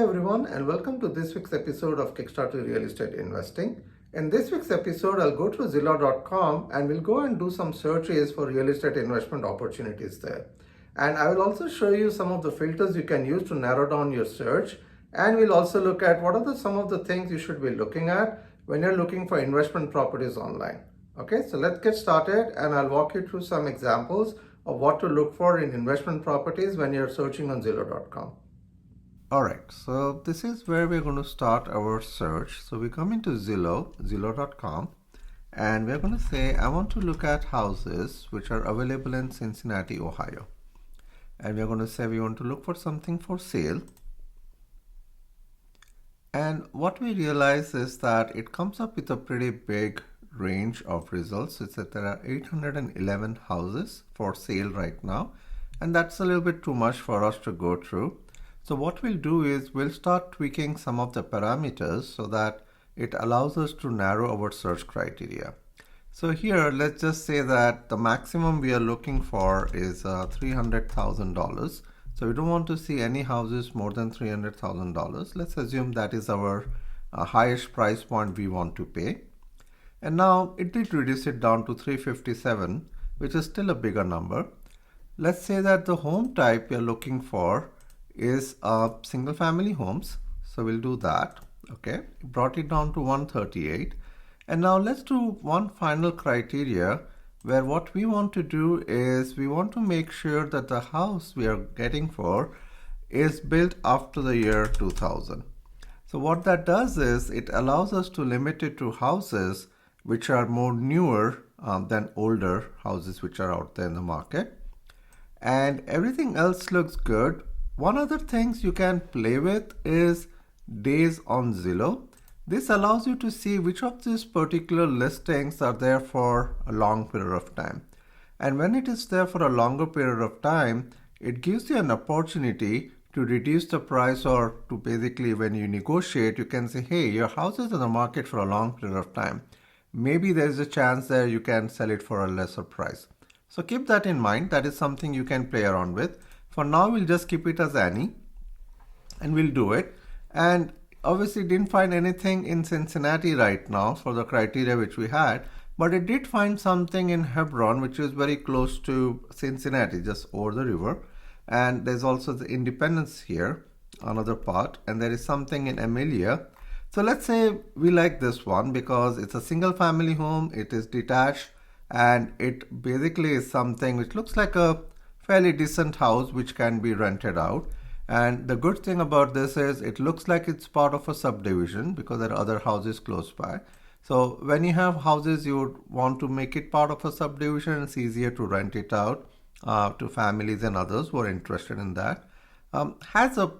Hello everyone and welcome to this week's episode of Kickstarter Real Estate Investing. In this week's episode, I'll go to Zillow.com and we'll go and do some searches for real estate investment opportunities there. And I will also show you some of the filters you can use to narrow down your search. And we'll also look at what are some of the things you should be looking at when you're looking for investment properties online. Okay, so let's get started and I'll walk you through some examples of what to look for in investment properties when you're searching on Zillow.com. Alright, so this is where we're going to start our search. So we come into Zillow.com, and we're going to say, I want to look at houses which are available in Cincinnati, Ohio. And we're going to say we want to look for something for sale. And what we realize is that it comes up with a pretty big range of results. It's that there are 811 houses for sale right now, and that's a little bit too much for us to go through. So what we'll do is we'll start tweaking some of the parameters so that it allows us to narrow our search criteria. So here, let's just say that the maximum we are looking for is $300,000. So we don't want to see any houses more than $300,000. Let's assume that is our highest price point we want to pay. And now it did reduce it down to 357, which is still a bigger number. Let's say that the home type we are looking for is single family homes. So we'll do that. Okay, brought it down to 138. And now let's do one final criteria where what we want to do is we want to make sure that the house we are getting for is built after the year 2000. So what that does is it allows us to limit it to houses which are more newer than older houses which are out there in the market. And everything else looks good. One other things you can play with is days on Zillow. This allows you to see which of these particular listings are there for a long period of time. And when it is there for a longer period of time, it gives you an opportunity to reduce the price, or to basically when you negotiate, you can say, hey, your house is in the market for a long period of time. Maybe there's a chance there you can sell it for a lesser price. So keep that in mind. That is something you can play around with. For now, we'll just keep it as any, and we'll do it. And obviously didn't find anything in Cincinnati right now for the criteria which we had, but it did find something in Hebron, which is very close to Cincinnati, just over the river. And there's also the Independence here, another part, and there is something in Amelia. So let's say we like this one because it's a single family home, it is detached, and it basically is something which looks like a fairly decent house which can be rented out. And the good thing about this is it looks like it's part of a subdivision because there are other houses close by. So when you have houses you would want to make it part of a subdivision, it's easier to rent it out to families and others who are interested in that. Has a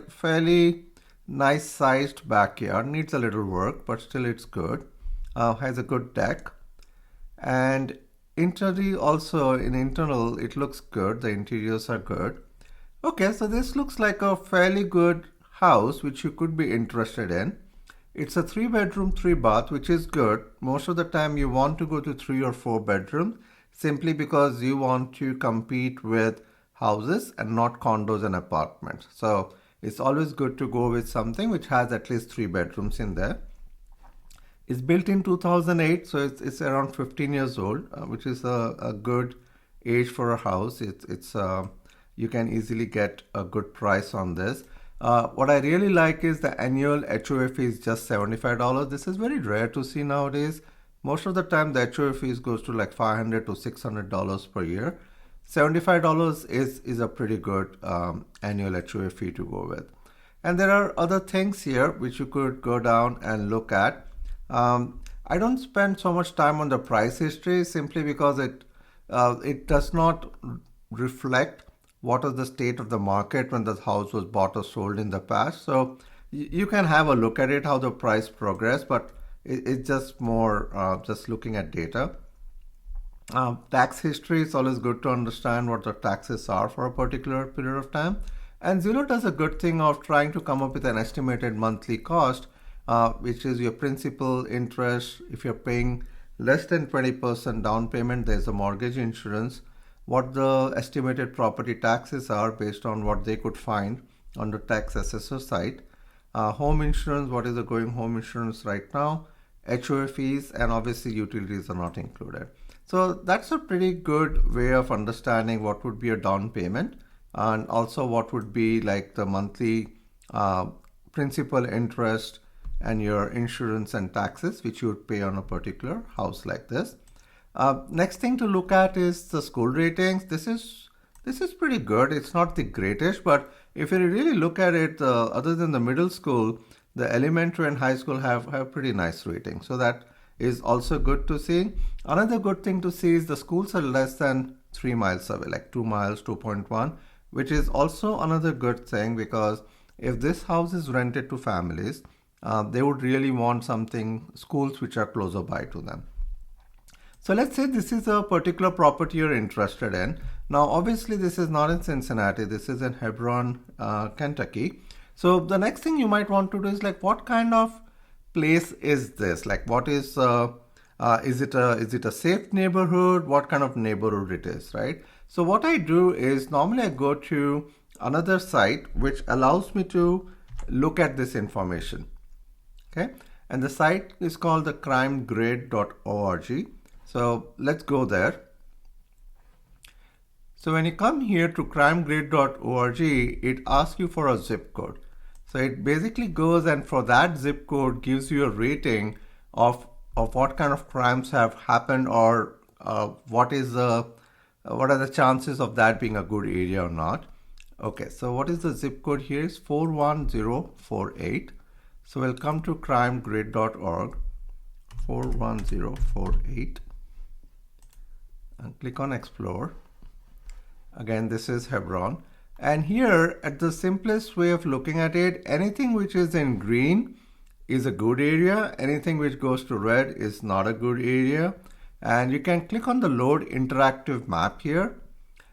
fairly nice sized backyard, needs a little work, but still it's good. Has a good deck, and internally also in internal it looks good. The interiors are good. Okay, so this looks like a fairly good house which you could be interested in. It's a 3-bedroom, 3-bath, which is good. Most of the time you want to go to 3 or 4 bedrooms simply because you want to compete with houses and not condos and apartments. So it's always good to go with something which has at least 3 bedrooms in there. It's built in 2008, so it's around 15 years old, which is a good age for a house. You can easily get a good price on this. What I really like is the annual HOA fee is just $75. This is very rare to see nowadays. Most of the time the HOA fees goes to like $500 to $600 per year. $75 is a pretty good annual HOA fee to go with. And there are other things here which you could go down and look at. I don't spend so much time on the price history simply because it does not reflect what is the state of the market when the house was bought or sold in the past. So you can have a look at it, how the price progressed, but it's just more just looking at data. Tax history is always good to understand what the taxes are for a particular period of time. And Zillow does a good thing of trying to come up with an estimated monthly cost, which is your principal, interest. If you're paying less than 20% down payment, there's a mortgage insurance. what the estimated property taxes are based on what they could find on the tax assessor site. home insurance, what is the going home insurance right now, HOA fees, and obviously utilities are not included. So that's a pretty good way of understanding what would be a down payment and also what would be like the monthly principal, interest, and your insurance and taxes which you would pay on a particular house like this. Next thing to look at is the school ratings. This is pretty good. It's not the greatest, but if you really look at it, other than the middle school, the elementary and high school have pretty nice ratings. So that is also good to see. Another good thing to see is the schools are less than 3 miles away, like 2 miles, 2.1, which is also another good thing, because if this house is rented to families, they would really want schools which are closer by to them. So let's say this is a particular property you're interested in. Now, obviously, this is not in Cincinnati. This is in Hebron, Kentucky. So the next thing you might want to do is like, what kind of place is this? Like, what is it a safe neighborhood? What kind of neighborhood it is, right? So what I do is normally I go to another site which allows me to look at this information. Okay, and the site is called the crimegrid.org. So let's go there. So when you come here to crimegrid.org, it asks you for a zip code. So it basically goes and for that zip code gives you a rating of what kind of crimes have happened, or what are the chances of that being a good area or not. Okay, so what is the zip code here is 41048. So we'll come to crimegrid.org, 41048, and click on explore. Again, this is Hebron. And here, at the simplest way of looking at it, anything which is in green is a good area. Anything which goes to red is not a good area. And you can click on the load interactive map here,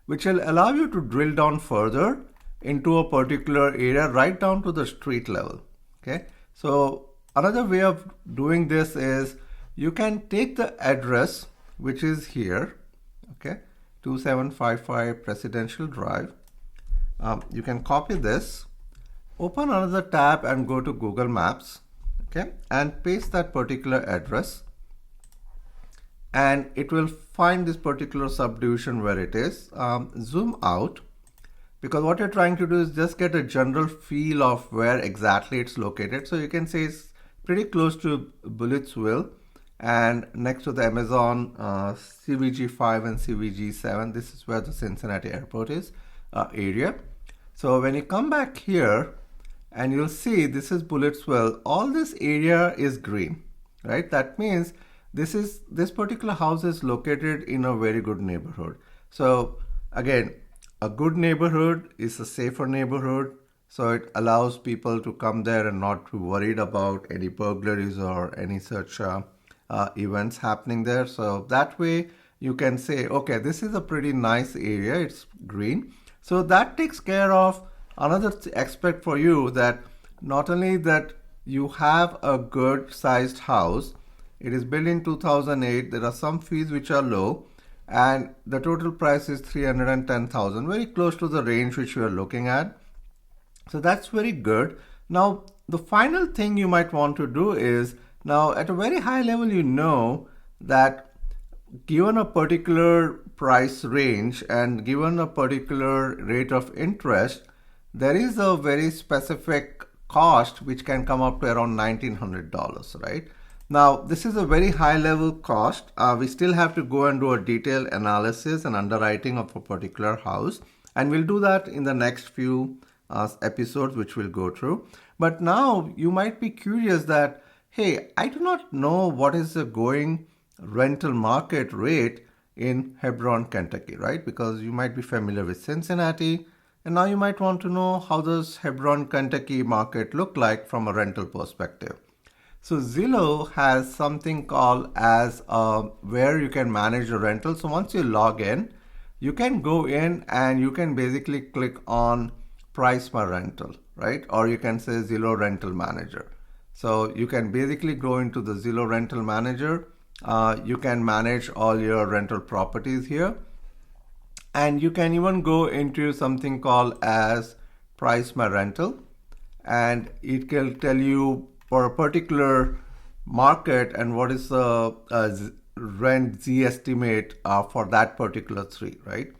which will allow you to drill down further into a particular area, right down to the street level. Okay. So another way of doing this is you can take the address, which is here, okay, 2755 Presidential Drive. You can copy this, open another tab and go to Google Maps, okay, and paste that particular address, and it will find this particular subdivision where it is. Zoom out, because what you're trying to do is just get a general feel of where exactly it's located. So you can say it's pretty close to Bulletsville and next to the Amazon CVG 5 and CVG 7. This is where the Cincinnati airport is area. So when you come back here, and you'll see this is Bulletsville, all this area is green, right? That means this particular house is located in a very good neighborhood. So again, a good neighborhood is a safer neighborhood. So it allows people to come there and not be worried about any burglaries or any such events happening there. So that way you can say, okay, this is a pretty nice area. It's green. So that takes care of another aspect for you, that not only that you have a good sized house, it is built in 2008. There are some fees which are low, and the total price is $310,000, very close to the range which you are looking at. So that's very good. Now, the final thing you might want to do is, now at a very high level, you know that given a particular price range and given a particular rate of interest, there is a very specific cost which can come up to around $1,900, right? Now, this is a very high level cost. We still have to go and do a detailed analysis and underwriting of a particular house. And we'll do that in the next few episodes, which we'll go through. But now you might be curious that, hey, I do not know what is the going rental market rate in Hebron, Kentucky, right? Because you might be familiar with Cincinnati. And now you might want to know, how does Hebron, Kentucky market look like from a rental perspective? So Zillow has something called as where you can manage your rental. So once you log in, you can go in and you can basically click on price my rental, right? Or you can say Zillow rental manager. So you can basically go into the Zillow rental manager. You can manage all your rental properties here. And you can even go into something called as price my rental. and it can tell you for a particular market and what is the rent Z estimate for that particular street, right?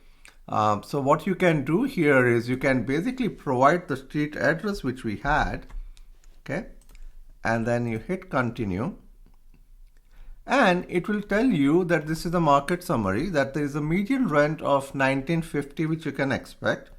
So what you can do here is you can basically provide the street address which we had, okay, and then you hit continue, and it will tell you that this is the market summary, that there is a median rent of 1950 which you can expect.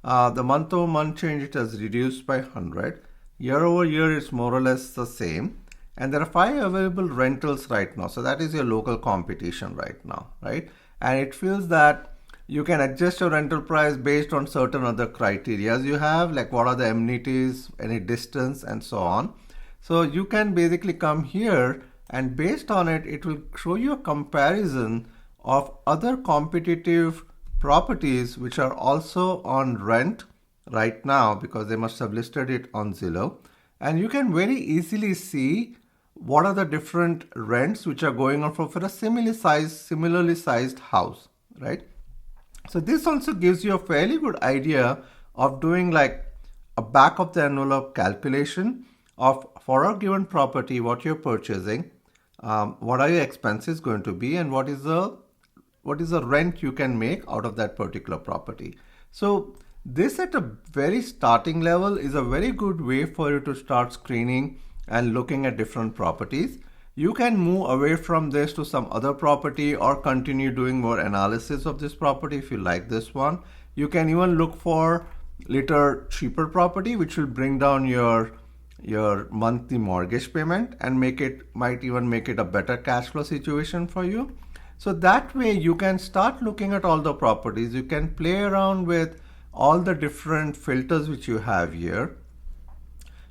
The month over month change, it has reduced by 100. Year over year it's more or less the same, and there are 5 available rentals right now. So that is your local competition right now, right? And it feels that you can adjust your rental price based on certain other criteria you have, like what are the amenities, any distance, and so on. So you can basically come here, and based on it, it will show you a comparison of other competitive properties which are also on rent right now, because they must have listed it on Zillow. And you can very easily see what are the different rents which are going on for a similarly sized house, right? So this also gives you a fairly good idea of doing like a back of the envelope calculation of, for a given property, what you're purchasing, what are your expenses going to be, and what is the rent you can make out of that particular property. So this at a very starting level is a very good way for you to start screening and looking at different properties. You can move away from this to some other property or continue doing more analysis of this property if you like this one. You can even look for little cheaper property which will bring down your monthly mortgage payment and might even make it a better cash flow situation for you. So that way you can start looking at all the properties. You can play around with all the different filters which you have here.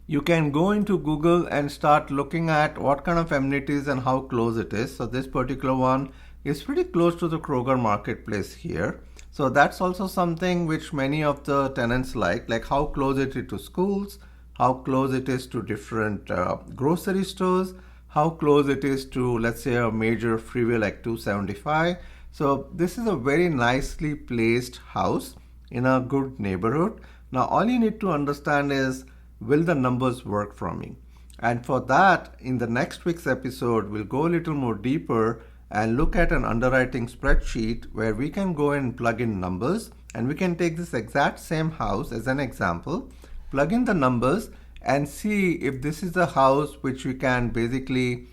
You can go into Google and start looking at what kind of amenities and how close it is. So this particular one is pretty close to the Kroger marketplace here. So that's also something which many of the tenants like how close it is to schools, how close it is to different grocery stores, how close it is to, let's say, a major freeway like 275. So this is a very nicely placed house in a good neighborhood. Now all you need to understand is, will the numbers work for me? And for that, in the next week's episode, we'll go a little more deeper and look at an underwriting spreadsheet where we can go and plug in numbers, and we can take this exact same house as an example, plug in the numbers, and see if this is a house which we can basically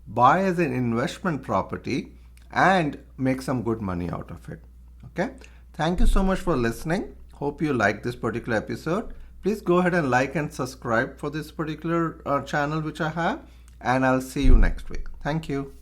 buy as an investment property and make some good money out of it. Okay? Thank you so much for listening. Hope you liked this particular episode. Please go ahead and like and subscribe for this particular channel which I have, and I'll see you next week. Thank you.